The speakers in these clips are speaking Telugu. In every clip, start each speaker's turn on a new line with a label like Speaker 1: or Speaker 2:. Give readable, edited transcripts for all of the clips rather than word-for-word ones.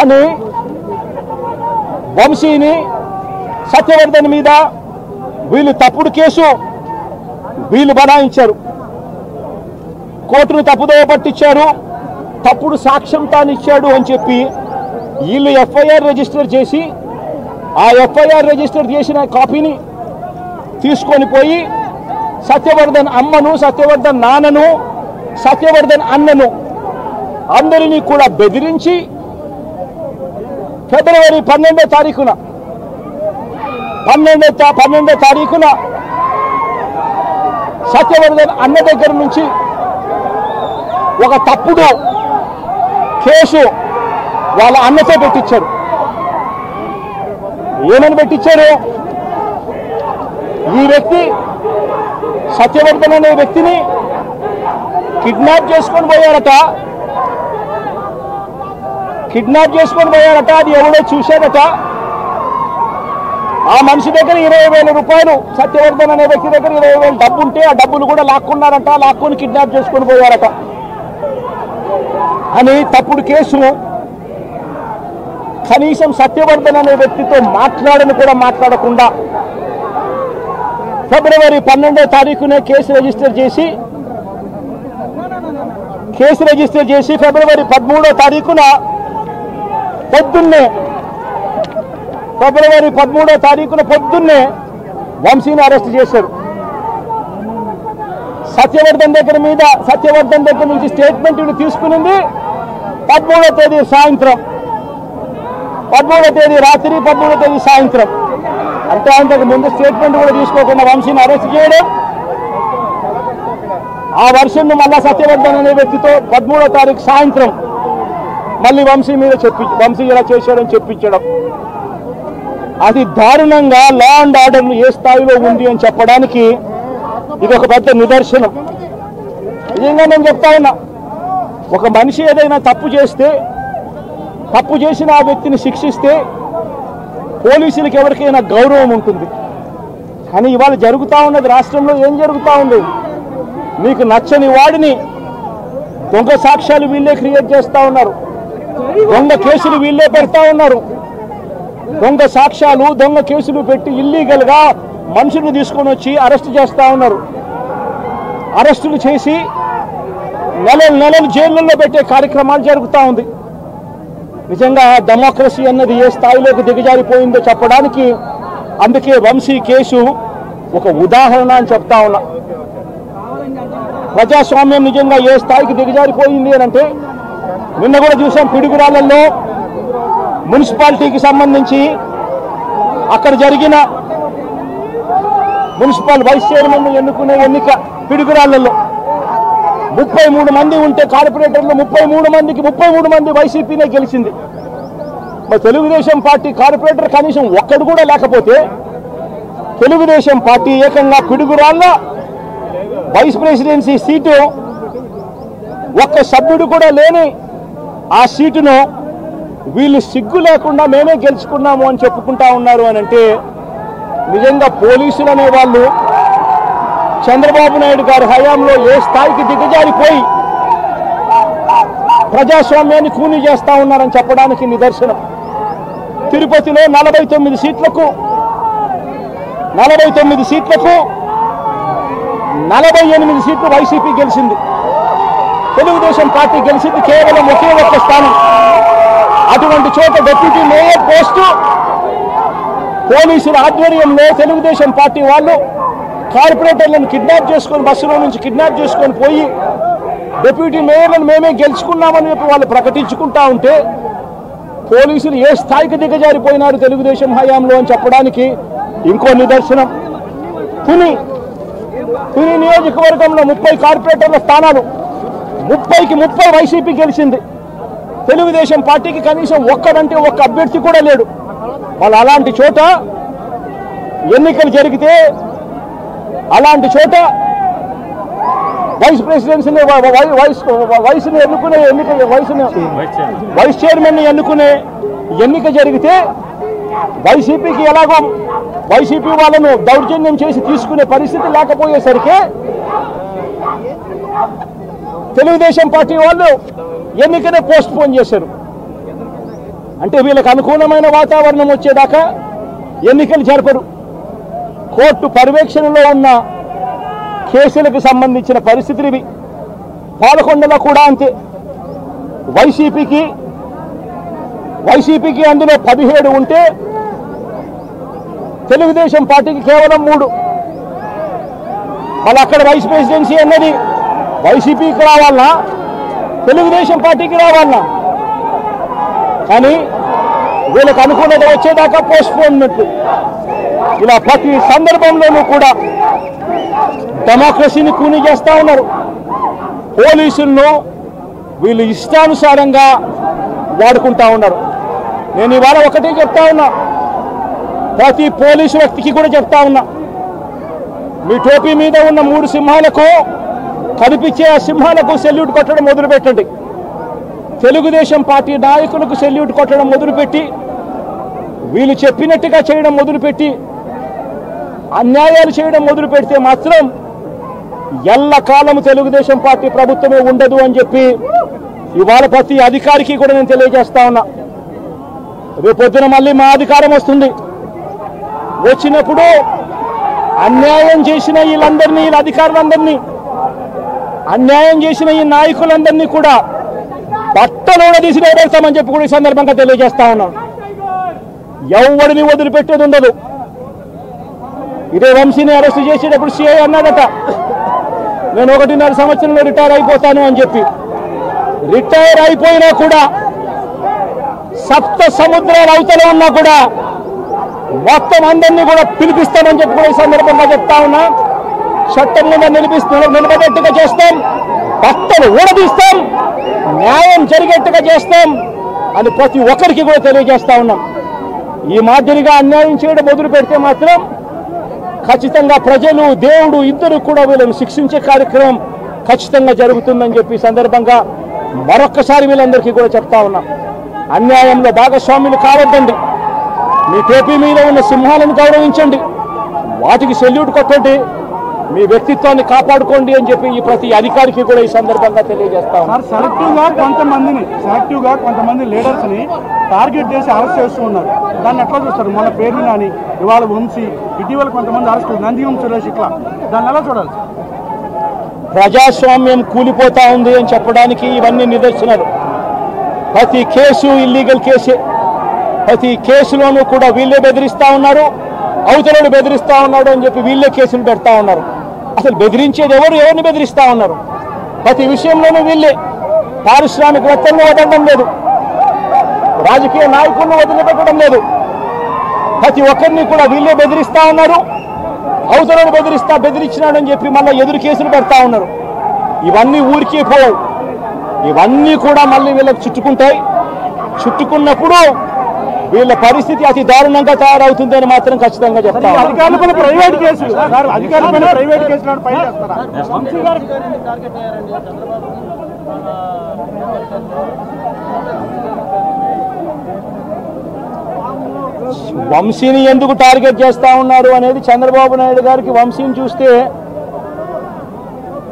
Speaker 1: అని వంశీని సత్యవర్ధన్ మీద వీళ్ళు తప్పుడు కేసు వీళ్ళు బనాయించారు. కోర్టును తప్పుదోవ పట్టించారు, తప్పుడు సాక్ష్యం తానిచ్చాడు అని చెప్పి వీళ్ళు ఎఫ్ఐఆర్ రిజిస్టర్ చేసి ఆ ఎఫ్ఐఆర్ రిజిస్టర్ చేసిన కాపీని తీసుకొని పోయి సత్యవర్ధన్ అమ్మను, సత్యవర్ధన్ నాన్నను, సత్యవర్ధన్ అన్నను అందరినీ కూడా బెదిరించి ఫిబ్రవరి 12వ తారీఖున సత్యవర్ధన్ అన్న దగ్గర నుంచి ఒక తప్పుడు కేసు వాళ్ళ అన్నతో పెట్టించారు. ఏమని పెట్టించారు? ఈ వ్యక్తి సత్యవర్ధన్ అనే వ్యక్తిని కిడ్నాప్ చేసుకొని పోయారట. అది ఎవడో చూశాడట. ఆ మనిషి దగ్గర 20,000 రూపాయలు, సత్యవర్ధన్ అనే వ్యక్తి దగ్గర 20,000 డబ్బు ఉంటే ఆ డబ్బులు కూడా లాక్కున్నారట. లాక్కొని కిడ్నాప్ చేసుకొని పోయారట అని తప్పుడు కేసు. కనీసం సత్యవర్ధన్ అనే వ్యక్తితో మాట్లాడని కూడా మాట్లాడకుండా ఫిబ్రవరి 12వ తారీఖునే కేసు రిజిస్టర్ చేసి ఫిబ్రవరి 13వ తారీఖున పొద్దున్నే వంశీని అరెస్ట్ చేశారు. సత్యవర్ధన్ దగ్గర నుంచి స్టేట్మెంట్ వీళ్ళు తీసుకునింది 13వ తేదీ సాయంత్రం, 13వ తేదీ రాత్రి, 13వ తేదీ సాయంత్రం. అంటే అంతకు ముందు స్టేట్మెంట్ కూడా తీసుకోకుండా వంశీని అరెస్ట్ చేయడం, ఆ వర్షన్ను మళ్ళా సత్యవర్ధన్ అనే వ్యక్తితో 13వ తారీఖు సాయంత్రం మళ్ళీ వంశీ ఇలా చేశాడని చెప్పించడం, అది దారుణంగా లా అండ్ ఆర్డర్ ఏ స్థాయిలో ఉంది అని చెప్పడానికి ఇది ఒక పెద్ద నిదర్శనం. నిజంగా నేను చెప్తా ఉన్నా, ఒక మనిషి ఏదైనా తప్పు చేసిన ఆ వ్యక్తిని శిక్షిస్తే పోలీసులకు ఎవరికైనా గౌరవం ఉంటుంది. కానీ ఇవాళ జరుగుతూ ఉన్నది రాష్ట్రంలో ఏం జరుగుతూ ఉంది? మీకు నచ్చని వాడిని దొంగ సాక్ష్యాలు వీళ్ళే క్రియేట్ చేస్తూ ఉన్నారు, దొంగ కేసులు వీళ్ళే పెడతా ఉన్నారు. దొంగ సాక్ష్యాలు, దొంగ కేసులు పెట్టి ఇల్లీగల్గా మనుషులను తీసుకొని వచ్చి అరెస్ట్ చేస్తూ ఉన్నారు. అరెస్టులు చేసి నెలలు జైళ్ళల్లో పెట్టే కార్యక్రమాలు జరుగుతూ ఉంది. నిజంగా డెమోక్రసీ అన్నది ఏ స్థాయిలోకి దిగజారిపోయిందో చెప్పడానికి అందుకే వంశీ కేసు ఒక ఉదాహరణ అని చెప్తా ఉన్నా. ప్రజాస్వామ్యం నిజంగా ఏ స్థాయికి దిగజారిపోయింది అని అంటే, నిన్న కూడా చూసాం పిడుగురాళ్లలో మున్సిపాలిటీకి సంబంధించి అక్కడ జరిగిన మున్సిపల్ వైస్ చైర్మన్ ఎన్నుకునే ఎన్నిక పిడుగురాళ్లలో 33 మంది ఉంటే కార్పొరేటర్లు 33 మంది వైసీపీనే గెలిచింది. మరి తెలుగుదేశం పార్టీ కార్పొరేటర్ కనీసం ఒక్కడు కూడా లేకపోతే తెలుగుదేశం పార్టీ ఏకంగా పిడుగురాళ్ల వైస్ ప్రెసిడెన్సీ సీటు ఒక్క సభ్యుడు కూడా లేని ఆ సీటును వీళ్ళు సిగ్గు లేకుండా మేమే గెలుచుకున్నాము అని చెప్పుకుంటా ఉన్నారు అని అంటే, నిజంగా పోలీసులు అనే వాళ్ళు చంద్రబాబు నాయుడు గారి హయాంలో ఏ స్థాయికి దిగజారిపోయి ప్రజాస్వామ్యాన్ని కూని చేస్తా ఉన్నారని చెప్పడానికి నిదర్శనం. తిరుపతిలో 49 సీట్లకు 48 సీట్లు వైసీపీ గెలిచింది. తెలుగుదేశం పార్టీ గెలిచింది కేవలం ఒకే ఒక్క స్థానం. అటువంటి చోట డిప్యూటీ మేయర్ పోస్టు పోలీసుల ఆధ్వర్యంలో తెలుగుదేశం పార్టీ వాళ్ళు కార్పొరేటర్లను బస్సులో నుంచి కిడ్నాప్ చేసుకొని పోయి డిప్యూటీ మేయర్లను మేమే గెలుచుకున్నామని చెప్పి వాళ్ళు ప్రకటించుకుంటా ఉంటే, పోలీసులు ఏ స్థాయికి దిగజారిపోయినారు తెలుగుదేశం హయాంలో అని చెప్పడానికి ఇంకో నిదర్శనం. తుని నియోజకవర్గంలో 30 కార్పొరేటర్ల స్థానాలు 30కి 30 వైసీపీ గెలిచింది. తెలుగుదేశం పార్టీకి కనీసం ఒక్క అభ్యర్థి కూడా లేడు. వాళ్ళు అలాంటి చోట ఎన్నికలు జరిగితే, అలాంటి చోట వైస్ ప్రెసిడెన్సీని వైస్ చైర్మన్ ఎన్నుకునే ఎన్నిక జరిగితే వైసీపీకి ఎలాగో వైసీపీ వాళ్ళను దౌర్జన్యం చేసి తీసుకునే పరిస్థితి లేకపోయేసరికి తెలుగుదేశం పార్టీ వాళ్ళు ఎన్నికనే పోస్ట్ పోన్ చేశారు. అంటే వీళ్ళకు అనుకూలమైన వాతావరణం వచ్చేదాకా ఎన్నికలు జరపరు. కోర్టు పర్యవేక్షణలో ఉన్న కేసులకు సంబంధించిన పరిస్థితులు ఇవి. పాలకొండలో కూడా అంతే. వైసీపీకి అందులో 17 ఉంటే తెలుగుదేశం పార్టీకి కేవలం 3. వాళ్ళు అక్కడ వైస్ ప్రెసిడెన్సీ అన్నది వైసీపీకి రావాలన్నా తెలుగుదేశం పార్టీకి రావాలన్నా, కానీ వీళ్ళకి అనుకూలత వచ్చేదాకా పోస్ట్పోన్మెంట్. ఇలా ప్రతి సందర్భంలోనూ కూడా డెమోక్రసీని కూని చేస్తా ఉన్నారు. పోలీసులను వీళ్ళు ఇష్టానుసారంగా వాడుకుంటా ఉన్నారు. నేను ఇవాళ ఒకటే చెప్తా ఉన్నా, ప్రతి పోలీసు వ్యక్తికి కూడా చెప్తా ఉన్నా, మీ టోపీ మీద ఉన్న 3 సింహాలకు కనిపించే ఆ సింహాలకు సెల్యూట్ కొట్టడం మొదలుపెట్టండి. తెలుగుదేశం పార్టీ నాయకులకు సెల్యూట్ కొట్టడం మొదలుపెట్టి వీళ్ళు చెప్పినట్టుగా చేయడం మొదలుపెట్టి అన్యాయాలు చేయడం మొదలు పెడితే మాత్రం ఎల్లకాలం తెలుగుదేశం పార్టీ ప్రభుత్వమే ఉండదు అని చెప్పి ఇవాళ ప్రతి అధికారికి కూడా నేను తెలియజేస్తా ఉన్నా. రేపొద్దున మళ్ళీ మా అధికారం వస్తుంది. వచ్చినప్పుడు అన్యాయం చేసిన వీళ్ళందరినీ, వీళ్ళ అధికారులందరినీ, అన్యాయం చేసిన ఈ నాయకులందరినీ కూడా బట్టలోడ తీసి వేస్తామని చెప్పి కూడా ఈ సందర్భంగా తెలియజేస్తా ఉన్నాను. ఎవరిని వదిలిపెట్టేది ఉండదు. ఇదే వంశీని అరెస్ట్ చేసేటప్పుడు సిఐ అన్నాడట, నేను 1.5 సంవత్సరంలో రిటైర్ అయిపోతాను అని చెప్పి. రిటైర్ అయిపోయినా కూడా సప్త సముద్రాల అవతల ఉన్నా కూడా మొత్తం అందరినీ కూడా పిలిపిస్తామని చెప్పి కూడా ఈ సందర్భంగా చెప్తా ఉన్నా. చట్టం మీద నిలబడేట్టుగా చేస్తాం, భక్తులు ఊడదీస్తాం, న్యాయం జరిగేట్టుగా చేస్తాం అని ప్రతి ఒక్కరికి కూడా తెలియజేస్తా ఉన్నాం. ఈ మాదిరిగా అన్యాయం చేయడం మొదలు పెడితే మాత్రం ఖచ్చితంగా ప్రజలు, దేవుడు ఇద్దరు కూడా వీళ్ళని శిక్షించే కార్యక్రమం ఖచ్చితంగా జరుగుతుందని చెప్పి సందర్భంగా మరొక్కసారి వీళ్ళందరికీ కూడా చెప్తా ఉన్నాం. అన్యాయంలో భాగస్వాములు కావద్దండి. మీ టోపీ మీద ఉన్న సింహాలను గౌరవించండి, వాటికి సెల్యూట్ కొట్టండి, మీ వ్యక్తిత్వాన్ని కాపాడుకోండి అని చెప్పి ఈ ప్రతి అధికారికి కూడా ఈ సందర్భంగా తెలియజేస్తాం.
Speaker 2: సెలెక్టివ్గా కొంతమంది లీడర్స్ ని టార్గెట్ చేసి అరెస్ట్ చేస్తూ ఉన్నారు. దాన్ని ఎట్లా చూస్తారు? మన పేరు అని ఇవాళ వంశీ, ఇటీవల కొంతమంది అరెస్ట్, నందిగం సురేష్, ఇట్లా దాన్ని ఎలా చూడాలి?
Speaker 1: ప్రజాస్వామ్యం కూలిపోతా ఉంది అని చెప్పడానికి ఇవన్నీ నిదర్శనాలు. ప్రతి కేసు ఇల్లీగల్ కేసే. ప్రతి కేసులోనూ కూడా వీళ్ళే బెదిరిస్తా ఉన్నారు, అవతలను బెదిరిస్తా ఉన్నాడు అని చెప్పి వీళ్ళే కేసులు పెడతా ఉన్నారు. అసలు బెదిరించేది ఎవరిని బెదిరిస్తా ఉన్నారు? ప్రతి విషయంలోనూ వీళ్ళే. పారిశ్రామికవేత్తలను వదలడం లేదు, రాజకీయ నాయకులను వదిలిపెట్టడం లేదు. ప్రతి ఒక్కరిని కూడా వీళ్ళే బెదిరిస్తా ఉన్నారు, అవతలను బెదిరించినాడని చెప్పి మళ్ళీ ఎదురు కేసులు పెడతా ఉన్నారు. ఇవన్నీ ఊరికే పోవు, ఇవన్నీ కూడా మళ్ళీ వీళ్ళకి చుట్టుకుంటాయి. చుట్టుకున్నప్పుడు వీళ్ళ పరిస్థితి అతి దారుణంగా తయారవుతుందని మాత్రం ఖచ్చితంగా చెప్తాను.
Speaker 2: అధికారులపైన ప్రైవేట్ కేసులు
Speaker 1: వంశీని ఎందుకు టార్గెట్ చేస్తా ఉన్నారు అనేది చంద్రబాబు నాయుడు గారికి వంశీని చూస్తే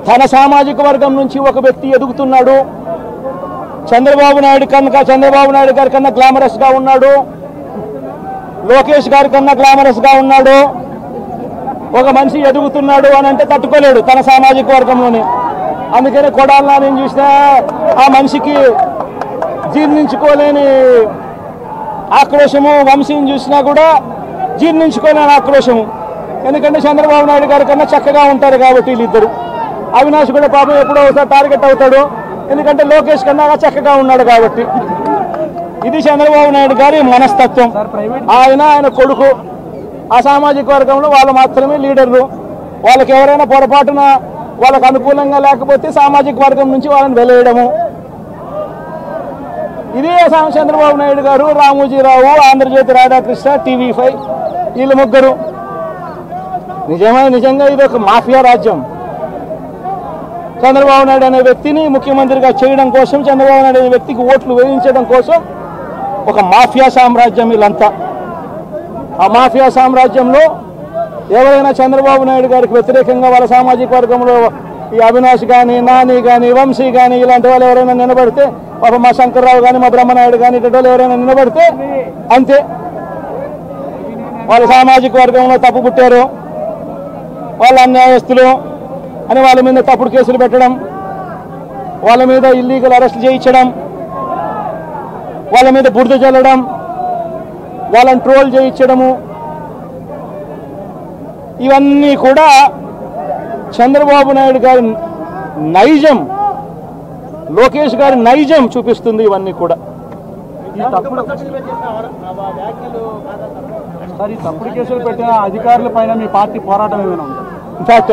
Speaker 1: తన సామాజిక వర్గం నుంచి ఒక వ్యక్తి ఎదుగుతున్నాడు. చంద్రబాబు నాయుడు గారి కన్నా గ్లామరస్ గా ఉన్నాడు, లోకేష్ గారి కన్నా గ్లామరస్ గా ఉన్నాడు. ఒక మనిషి ఎదుగుతున్నాడు అని అంటే తట్టుకోలేడు తన సామాజిక వర్గంలోనే. అందుకని కొడాలని నేను చూసినా ఆ మనిషికి జీర్ణించుకోలేని ఆక్రోశము, వంశీని చూసినా కూడా జీర్ణించుకోలేని ఆక్రోశము. ఎందుకంటే చంద్రబాబు నాయుడు గారి కన్నా చక్కగా ఉంటారు కాబట్టి వీళ్ళిద్దరు. అవినాష్ కూడా పాపం ఎప్పుడో ఒకసారి టార్గెట్ అవుతాడు, ఎందుకంటే లోకేష్ కన్నా చక్కగా ఉన్నాడు కాబట్టి. ఇది చంద్రబాబు నాయుడు గారి మనస్తత్వం. ఆయన కొడుకు ఆ సామాజిక వర్గంలో వాళ్ళు మాత్రమే లీడర్లు. వాళ్ళకి ఎవరైనా పొరపాటున వాళ్ళకు అనుకూలంగా లేకపోతే సామాజిక వర్గం నుంచి వాళ్ళని వెలేయడము. ఇదే చంద్రబాబు నాయుడు గారు, రామోజీరావు, ఆంధ్రజ్యోతి రాధాకృష్ణ, TV5 వీళ్ళు ముగ్గురు. నిజంగా ఇది ఒక మాఫియా రాజ్యం. చంద్రబాబు నాయుడు అనే వ్యక్తిని ముఖ్యమంత్రిగా చేయడం కోసం, చంద్రబాబు నాయుడు అనే వ్యక్తికి ఓట్లు వేయించడం కోసం ఒక మాఫియా సామ్రాజ్యం వీళ్ళంతా. ఆ మాఫియా సామ్రాజ్యంలో ఎవరైనా చంద్రబాబు నాయుడు గారికి వ్యతిరేకంగా వాళ్ళ సామాజిక వర్గంలో ఈ అవినాష్ కానీ, నాని కానీ, వంశీ కానీ ఇలాంటి వాళ్ళు ఎవరైనా నిలబడితే, పాప మా శంకర్రావు కానీ, మా బ్రహ్మనాయుడు కానీ ఇటువంటి వాళ్ళు ఎవరైనా నిలబడితే అంతే, వాళ్ళ సామాజిక వర్గంలో తప్పు పుట్టారు, వాళ్ళ అన్యాయస్తులు అని వాళ్ళ మీద తప్పుడు కేసులు పెట్టడం, వాళ్ళ మీద ఇల్లీగల్ అరెస్ట్ చేయించడం, వాళ్ళ మీద బురద చల్లడం, వాళ్ళని ట్రోల్ చేయించడము, ఇవన్నీ కూడా చంద్రబాబు నాయుడు గారి నైజం, లోకేష్ గారి నైజం చూపిస్తుంది. ఇవన్నీ కూడా
Speaker 2: ఈ తప్పుడు కేసులు పెట్టిన అధికారుల పైన మీ పార్టీ పోరాటం ఏమైనా ఉందా?
Speaker 1: ఇన్ఫాక్ట్